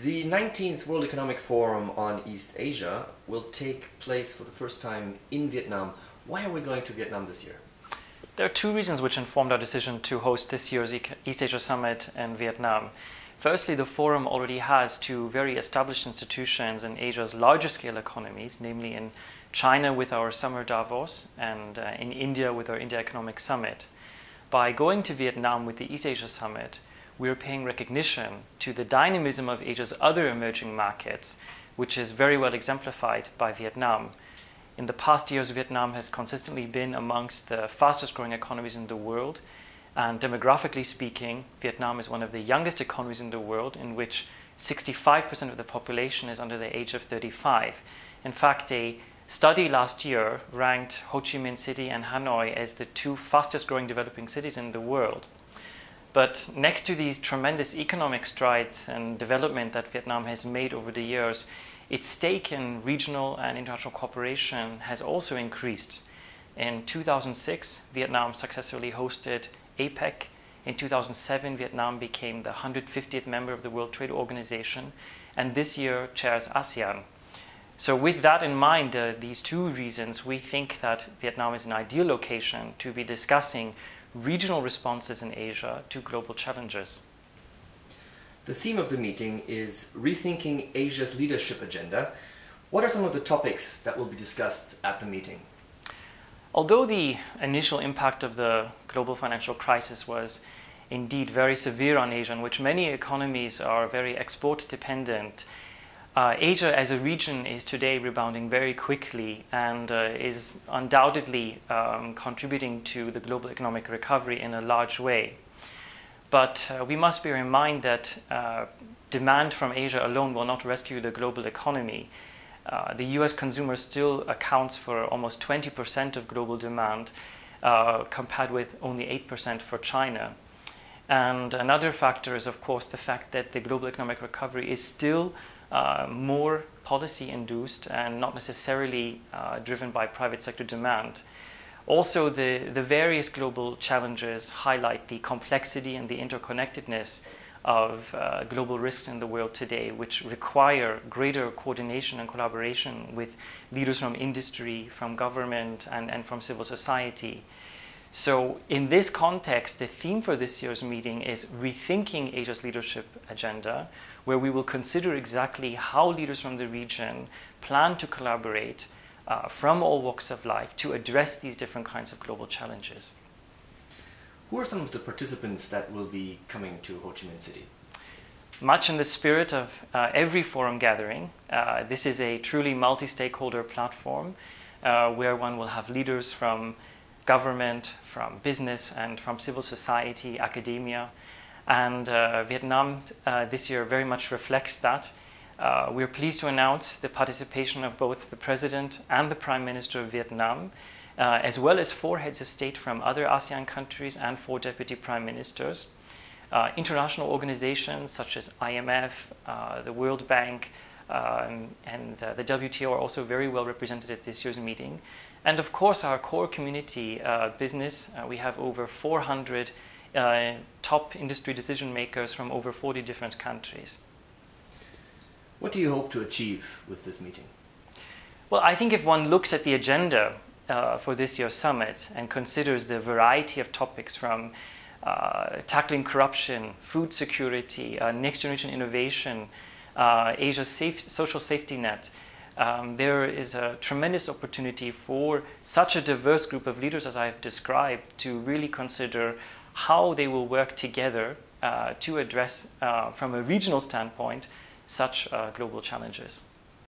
The 19th World Economic Forum on East Asia will take place for the first time in Vietnam. Why are we going to Vietnam this year? There are two reasons which informed our decision to host this year's East Asia Summit in Vietnam. Firstly, the forum already has two very established institutions in Asia's larger scale economies, namely in China with our Summer Davos and in India with our India Economic Summit. By going to Vietnam with the East Asia Summit, we are paying recognition to the dynamism of Asia's other emerging markets, which is very well exemplified by Vietnam. In the past years, Vietnam has consistently been amongst the fastest growing economies in the world. And demographically speaking, Vietnam is one of the youngest economies in the world, in which 65% of the population is under the age of 35. In fact, a study last year ranked Ho Chi Minh City and Hanoi as the two fastest growing developing cities in the world. But next to these tremendous economic strides and development that Vietnam has made over the years, its stake in regional and international cooperation has also increased. In 2006, Vietnam successfully hosted APEC. In 2007, Vietnam became the 150th member of the World Trade Organization, and this year chairs ASEAN. So with that in mind, these two reasons, we think that Vietnam is an ideal location to be discussing regional responses in Asia to global challenges. The theme of the meeting is Rethinking Asia's Leadership Agenda. What are some of the topics that will be discussed at the meeting? Although the initial impact of the global financial crisis was indeed very severe on Asia, in which many economies are very export dependent, Asia as a region is today rebounding very quickly and is undoubtedly contributing to the global economic recovery in a large way. But we must bear in mind that demand from Asia alone will not rescue the global economy. The US consumer still accounts for almost 20% of global demand, compared with only 8% for China. And another factor is, of course, the fact that the global economic recovery is still more policy-induced and not necessarily driven by private sector demand. Also, the various global challenges highlight the complexity and the interconnectedness of global risks in the world today, which require greater coordination and collaboration with leaders from industry, from government, and from civil society. So in this context, the theme for this year's meeting is Rethinking Asia's Leadership Agenda, where we will consider exactly how leaders from the region plan to collaborate from all walks of life to address these different kinds of global challenges. Who are some of the participants that will be coming to Ho Chi Minh City? Much in the spirit of every forum gathering, this is a truly multi-stakeholder platform where one will have leaders from government, from business, and from civil society, academia. And Vietnam this year very much reflects that. We're pleased to announce the participation of both the President and the Prime Minister of Vietnam, as well as 4 heads of state from other ASEAN countries and 4 deputy prime ministers. International organizations such as IMF, the World Bank, and the WTO are also very well represented at this year's meeting. And of course, our core community business, we have over 400 top industry decision makers from over 40 different countries. What do you hope to achieve with this meeting? Well, I think if one looks at the agenda for this year's summit and considers the variety of topics from tackling corruption, food security, next generation innovation, Asia's social safety net, there is a tremendous opportunity for such a diverse group of leaders as I've described to really consider how they will work together to address, from a regional standpoint, such global challenges.